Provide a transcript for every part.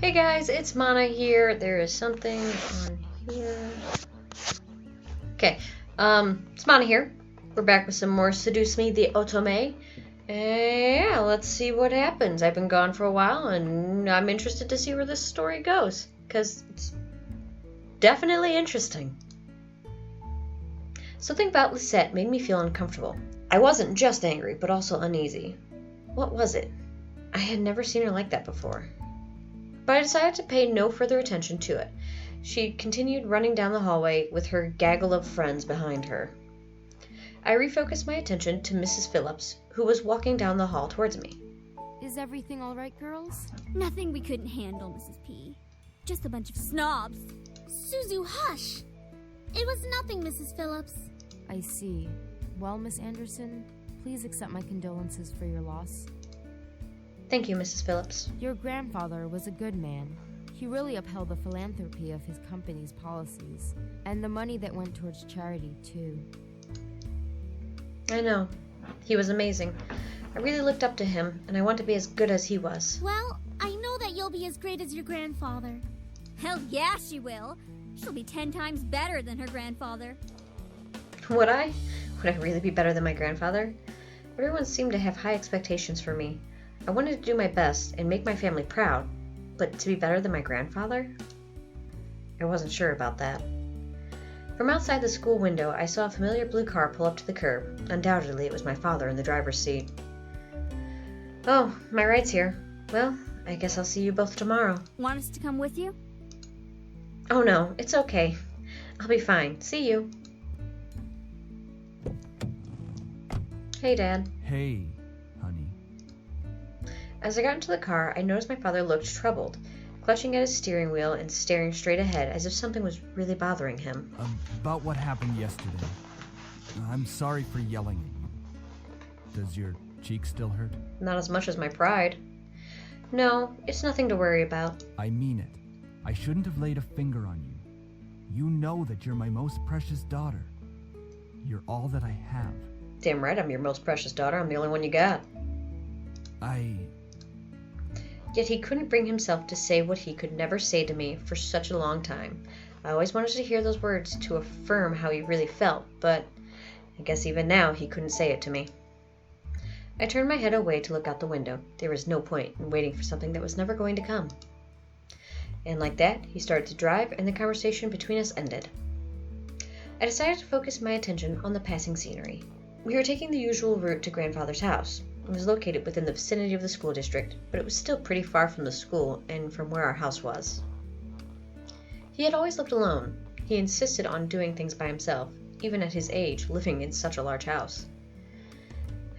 Hey guys, it's Mana here. There is something on here. Okay, it's Mana here. We're back with some more Seduce Me The Otome. And yeah, let's see what happens. I've been gone for a while and I'm interested to see where this story goes. Because it's definitely interesting. Something about Lisette made me feel uncomfortable. I wasn't just angry, but also uneasy. What was it? I had never seen her like that before. But I decided to pay no further attention to it. She continued running down the hallway with her gaggle of friends behind her. I refocused my attention to Mrs. Phillips, who was walking down the hall towards me. Is everything all right, girls? Nothing we couldn't handle, Mrs. P. Just a bunch of snobs. Suzu, hush! It was nothing, Mrs. Phillips. I see. Well, Miss Anderson, please accept my condolences for your loss. Thank you, Mrs. Phillips. Your grandfather was a good man. He really upheld the philanthropy of his company's policies, and the money that went towards charity, too. I know. He was amazing. I really looked up to him, and I want to be as good as he was. Well, I know that you'll be as great as your grandfather. Hell yeah, she will. She'll be 10 times better than her grandfather. Would I? Would I really be better than my grandfather? Everyone seemed to have high expectations for me. I wanted to do my best and make my family proud, but to be better than my grandfather? I wasn't sure about that. From outside the school window, I saw a familiar blue car pull up to the curb. Undoubtedly, it was my father in the driver's seat. Oh, my ride's here. Well, I guess I'll see you both tomorrow. Want us to come with you? Oh no, it's okay. I'll be fine. See you. Hey, Dad. Hey, honey. As I got into the car, I noticed my father looked troubled, clutching at his steering wheel and staring straight ahead as if something was really bothering him. About what happened yesterday. I'm sorry for yelling at you. Does your cheek still hurt? Not as much as my pride. No, it's nothing to worry about. I mean it. I shouldn't have laid a finger on you. You know that you're my most precious daughter. You're all that I have. Damn right I'm your most precious daughter. I'm the only one you got. Yet he couldn't bring himself to say what he could never say to me for such a long time. I always wanted to hear those words to affirm how he really felt, but I guess even now he couldn't say it to me. I turned my head away to look out the window. There was no point in waiting for something that was never going to come. And like that, he started to drive, and the conversation between us ended. I decided to focus my attention on the passing scenery. We were taking the usual route to Grandfather's house. It was located within the vicinity of the school district, but it was still pretty far from the school and from where our house was. He had always lived alone. He insisted on doing things by himself, even at his age, living in such a large house.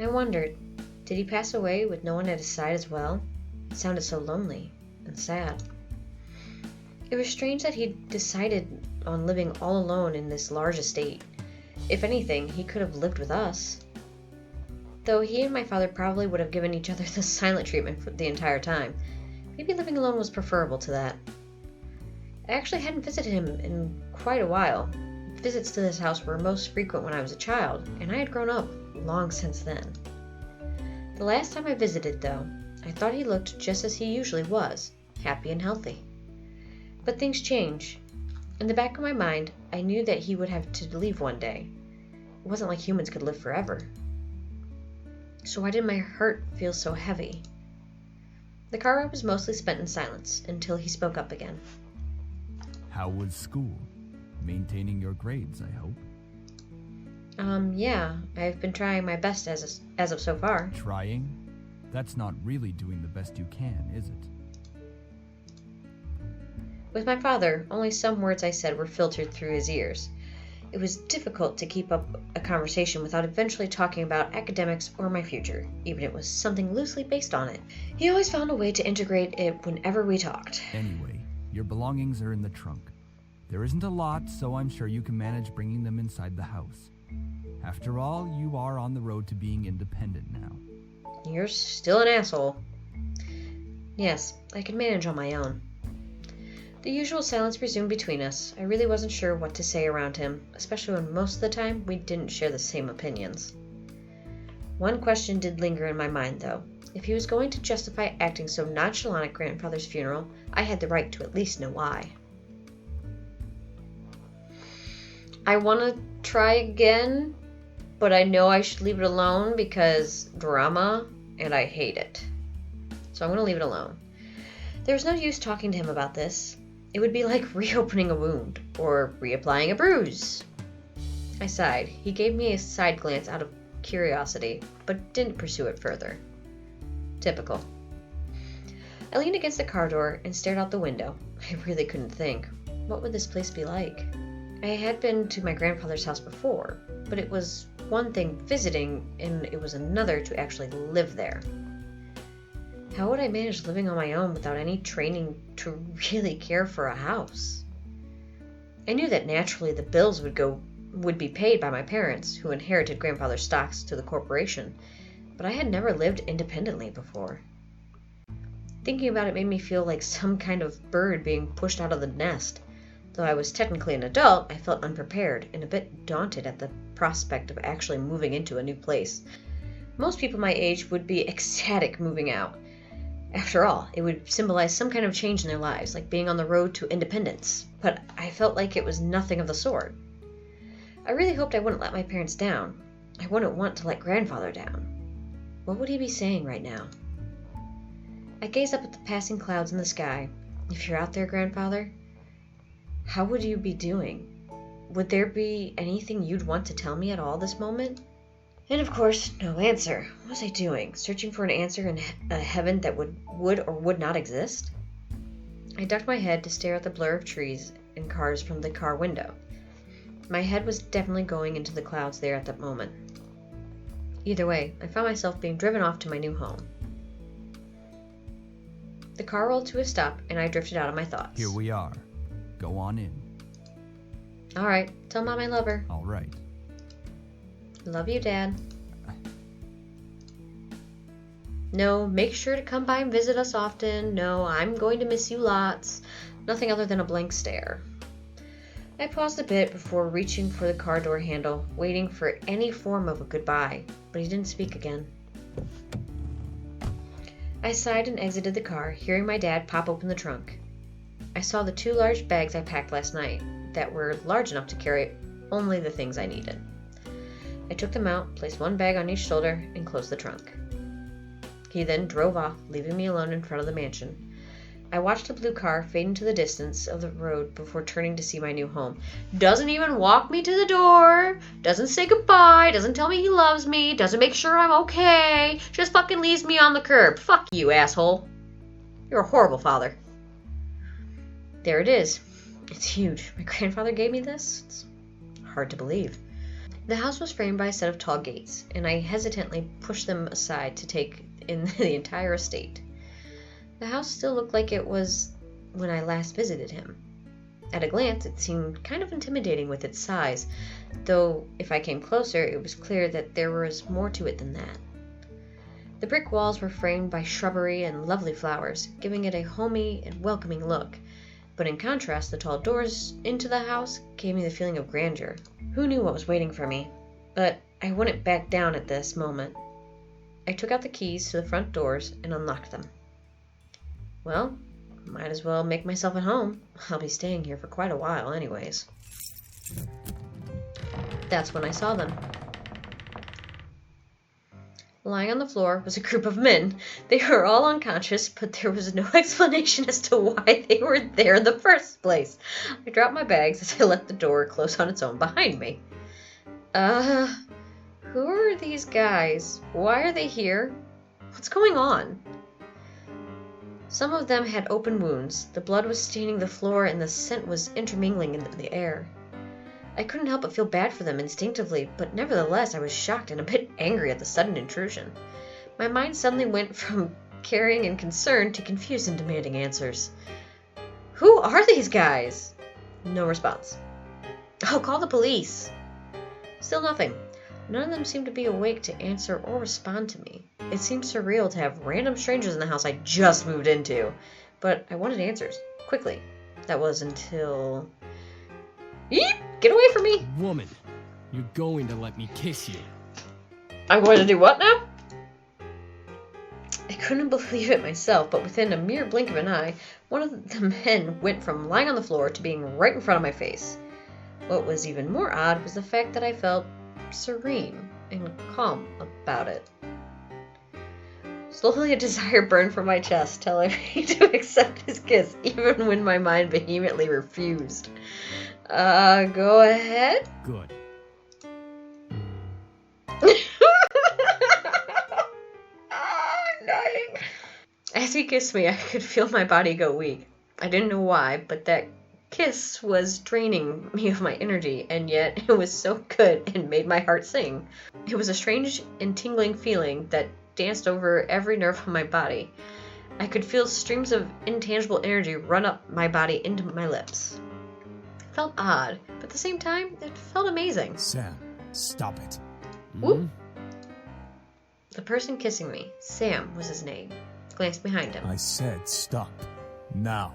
I wondered, did he pass away with no one at his side as well? It sounded so lonely and sad. It was strange that he decided on living all alone in this large estate. If anything, he could have lived with us. Though he and my father probably would have given each other the silent treatment for the entire time. Maybe living alone was preferable to that. I actually hadn't visited him in quite a while. Visits to this house were most frequent when I was a child, and I had grown up long since then. The last time I visited, though, I thought he looked just as he usually was, happy and healthy. But things change. In the back of my mind, I knew that he would have to leave one day. It wasn't like humans could live forever. So why did my heart feel so heavy? The car ride was mostly spent in silence until he spoke up again. How was school? Maintaining your grades, I hope. Yeah, I've been trying my best as of so far. Trying? That's not really doing the best you can, is it? With my father, only some words I said were filtered through his ears. It was difficult to keep up a conversation without eventually talking about academics or my future, even if it was something loosely based on it. He always found a way to integrate it whenever we talked. Anyway, your belongings are in the trunk. There isn't a lot, so I'm sure you can manage bringing them inside the house. After all, you are on the road to being independent now. You're still an asshole. Yes, I can manage on my own. The usual silence resumed between us. I really wasn't sure what to say around him, especially when most of the time we didn't share the same opinions. One question did linger in my mind, though. If he was going to justify acting so nonchalant at grandfather's funeral, I had the right to at least know why. I want to try again, but I know I should leave it alone because drama, and I hate it. So I'm going to leave it alone. There's no use talking to him about this. It would be like reopening a wound, or reapplying a bruise. I sighed. He gave me a side glance out of curiosity, but didn't pursue it further. Typical. I leaned against the car door and stared out the window. I really couldn't think. What would this place be like? I had been to my grandfather's house before, but it was one thing visiting, and it was another to actually live there. How would I manage living on my own without any training to really care for a house? I knew that naturally the bills would be paid by my parents, who inherited grandfather's stocks to the corporation, but I had never lived independently before. Thinking about it made me feel like some kind of bird being pushed out of the nest. Though I was technically an adult, I felt unprepared and a bit daunted at the prospect of actually moving into a new place. Most people my age would be ecstatic moving out. After all, it would symbolize some kind of change in their lives, like being on the road to independence. But I felt like it was nothing of the sort. I really hoped I wouldn't let my parents down. I wouldn't want to let grandfather down. What would he be saying right now? I gazed up at the passing clouds in the sky. If you're out there, grandfather, how would you be doing? Would there be anything you'd want to tell me at all this moment? And of course, no answer. What was I doing? Searching for an answer in a heaven that would or would not exist? I ducked my head to stare at the blur of trees and cars from the car window. My head was definitely going into the clouds there at that moment. Either way, I found myself being driven off to my new home. The car rolled to a stop, and I drifted out of my thoughts. Here we are. Go on in. All right, tell Mom I love her. All right. Love you, Dad. No, make sure to come by and visit us often. No, I'm going to miss you lots. Nothing other than a blank stare. I paused a bit before reaching for the car door handle, waiting for any form of a goodbye, but he didn't speak again. I sighed and exited the car, hearing my dad pop open the trunk. I saw the 2 large bags I packed last night that were large enough to carry only the things I needed. I took them out, placed one bag on each shoulder, and closed the trunk. He then drove off, leaving me alone in front of the mansion. I watched the blue car fade into the distance of the road before turning to see my new home. Doesn't even walk me to the door, doesn't say goodbye, doesn't tell me he loves me, doesn't make sure I'm okay, just fucking leaves me on the curb. Fuck you, asshole. You're a horrible father. There it is. It's huge. My grandfather gave me this? It's hard to believe. The house was framed by a set of tall gates, and I hesitantly pushed them aside to take in the entire estate. The house still looked like it was when I last visited him. At a glance, it seemed kind of intimidating with its size, though if I came closer, it was clear that there was more to it than that. The brick walls were framed by shrubbery and lovely flowers, giving it a homey and welcoming look, but in contrast, the tall doors into the house gave me the feeling of grandeur. Who knew what was waiting for me? But I wouldn't back down at this moment. I took out the keys to the front doors and unlocked them. Well, might as well make myself at home. I'll be staying here for quite a while anyways. That's when I saw them. Lying on the floor was a group of men. They were all unconscious, but there was no explanation as to why they were there in the first place. I dropped my bags as I let the door close on its own behind me. Who are these guys? Why are they here? What's going on? Some of them had open wounds. The blood was staining the floor and the scent was intermingling in the air. I couldn't help but feel bad for them instinctively, but nevertheless I was shocked and a bit angry at the sudden intrusion. My mind suddenly went from caring and concerned to confused and demanding answers. Who are these guys? No response. I'll call the police. Still nothing. None of them seemed to be awake to answer or respond to me. It seemed surreal to have random strangers in the house I just moved into, but I wanted answers, quickly. That was until... Eep! Get away from me! Woman, you're going to let me kiss you. I'm going to do what now? couldn't believe it myself, but within a mere blink of an eye, one of the men went from lying on the floor to being right in front of my face. What was even more odd was the fact that I felt serene and calm about it. Slowly a desire burned from my chest, telling me to accept his kiss, even when my mind vehemently refused. Go ahead? Good. As he kissed me, I could feel my body go weak. I didn't know why, but that kiss was draining me of my energy, and yet it was so good and made my heart sing. It was a strange and tingling feeling that danced over every nerve of my body. I could feel streams of intangible energy run up my body into my lips. It felt odd, but at the same time, it felt amazing. Sam, stop it. Whoop. The person kissing me, Sam was his name, glanced behind him. I said stop. Now.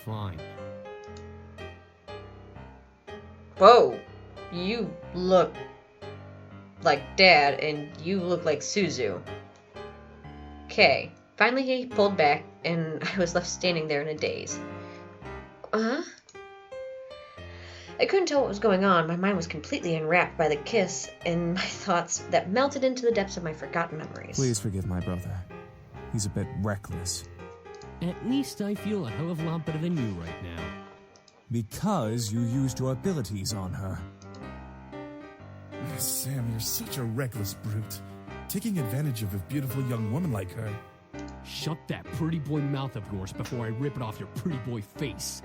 Fine. Whoa, you look like Dad, and you look like Suzu. Okay. Finally he pulled back, and I was left standing there in a daze. I couldn't tell what was going on. My mind was completely enwrapped by the kiss and my thoughts that melted into the depths of my forgotten memories. Please forgive my brother. He's a bit reckless. At least I feel a hell of a lot better than you right now. Because you used your abilities on her. Sam, you're such a reckless brute. Taking advantage of a beautiful young woman like her. Shut that pretty boy mouth of yours before I rip it off your pretty boy face.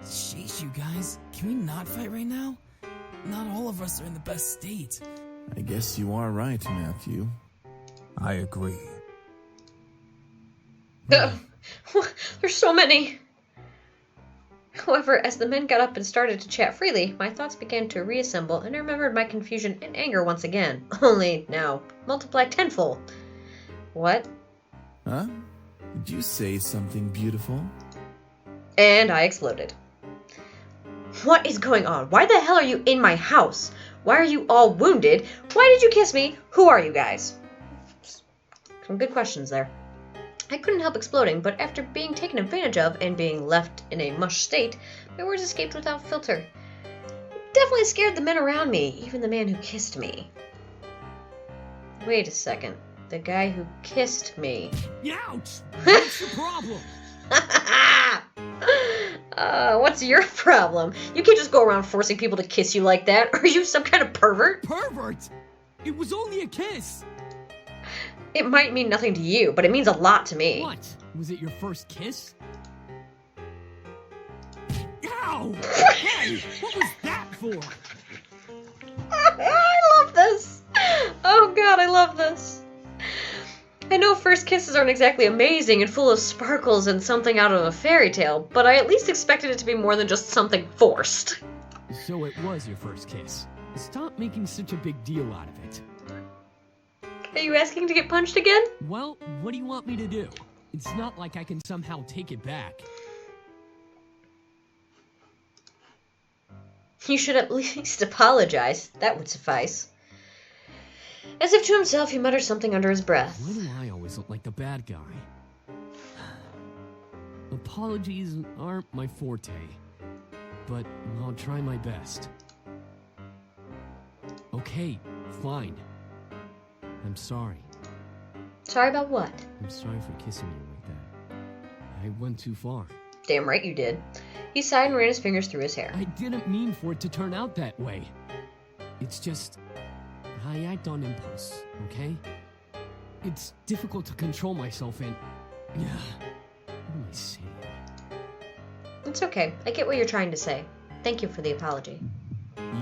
Sheesh, you guys. Can we not fight right now? Not all of us are in the best state. I guess you are right, Matthew. I agree. There's so many. However, as the men got up and started to chat freely, my thoughts began to reassemble, and I remembered my confusion and anger once again. Only now, multiplied tenfold. What? Huh? Did you say something beautiful? And I exploded. What is going on? Why the hell are you in my house? Why are you all wounded? Why did you kiss me? Who are you guys? Some good questions there. I couldn't help exploding, but after being taken advantage of and being left in a mush state, my words escaped without filter. It definitely scared the men around me, even the man who kissed me. Wait a second. The guy who kissed me. Ouch! What's the problem? What's your problem? You can't just go around forcing people to kiss you like that. Are you some kind of pervert? Pervert? It was only a kiss. It might mean nothing to you, but it means a lot to me. What? Was it your first kiss? Ow! Hey, what was that for? I love this. Oh god, I love this. I know first kisses aren't exactly amazing and full of sparkles and something out of a fairy tale, but I at least expected it to be more than just something forced. So it was your first kiss. Stop making such a big deal out of it. Are you asking to get punched again? Well, what do you want me to do? It's not like I can somehow take it back. You should at least apologize. That would suffice. As if to himself, he muttered something under his breath. Why do I always look like the bad guy? Apologies aren't my forte, but I'll try my best. Okay, fine. I'm sorry. Sorry about what? I'm sorry for kissing you like that. I went too far. Damn right you did. He sighed and ran his fingers through his hair. I didn't mean for it to turn out that way. It's just... I act on impulse, okay? It's difficult to control myself and... What am I saying? It's okay. I get what you're trying to say. Thank you for the apology.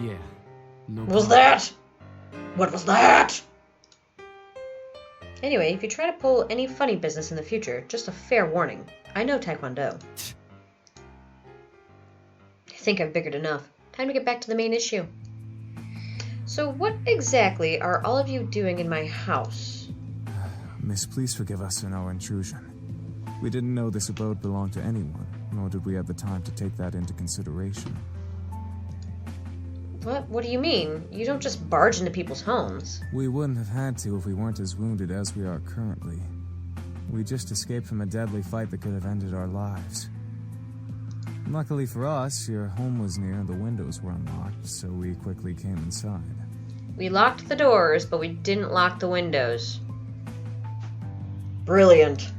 Yeah. No What was problem. that? What was that? Anyway, if you try to pull any funny business in the future, just a fair warning. I know Taekwondo. I think I've biggered enough. Time to get back to the main issue. So what exactly are all of you doing in my house? Miss, please forgive us in our intrusion. We didn't know this abode belonged to anyone, nor did we have the time to take that into consideration. What? What do you mean? You don't just barge into people's homes. We wouldn't have had to if we weren't as wounded as we are currently. We just escaped from a deadly fight that could have ended our lives. Luckily for us, your home was near and the windows were unlocked, so we quickly came inside. We locked the doors, but we didn't lock the windows. Brilliant.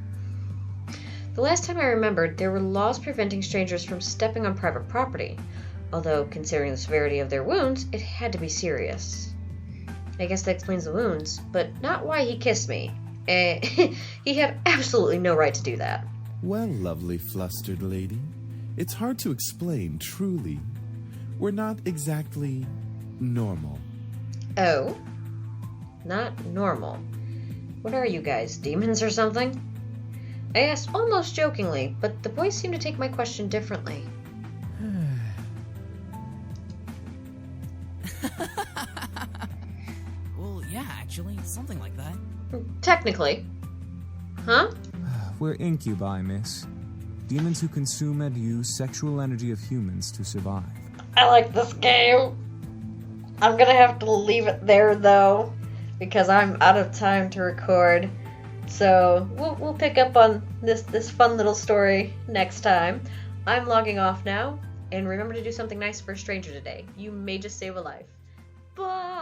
The last time I remembered, there were laws preventing strangers from stepping on private property. Although, considering the severity of their wounds, it had to be serious. I guess that explains the wounds, but not why he kissed me. He had absolutely no right to do that. Well, lovely flustered lady, it's hard to explain, truly. We're not exactly normal. Oh? Not normal. What are you guys, demons or something? I asked almost jokingly, but the boys seemed to take my question differently. Well, yeah, actually, something like that. Technically. Huh? We're incubi, miss. Demons who consume and use sexual energy of humans to survive. I like this game. I'm gonna have to leave it there, though, because I'm out of time to record. So we'll pick up on this fun little story next time. I'm logging off now, and remember to do something nice for a stranger today. You may just save a life. Bye!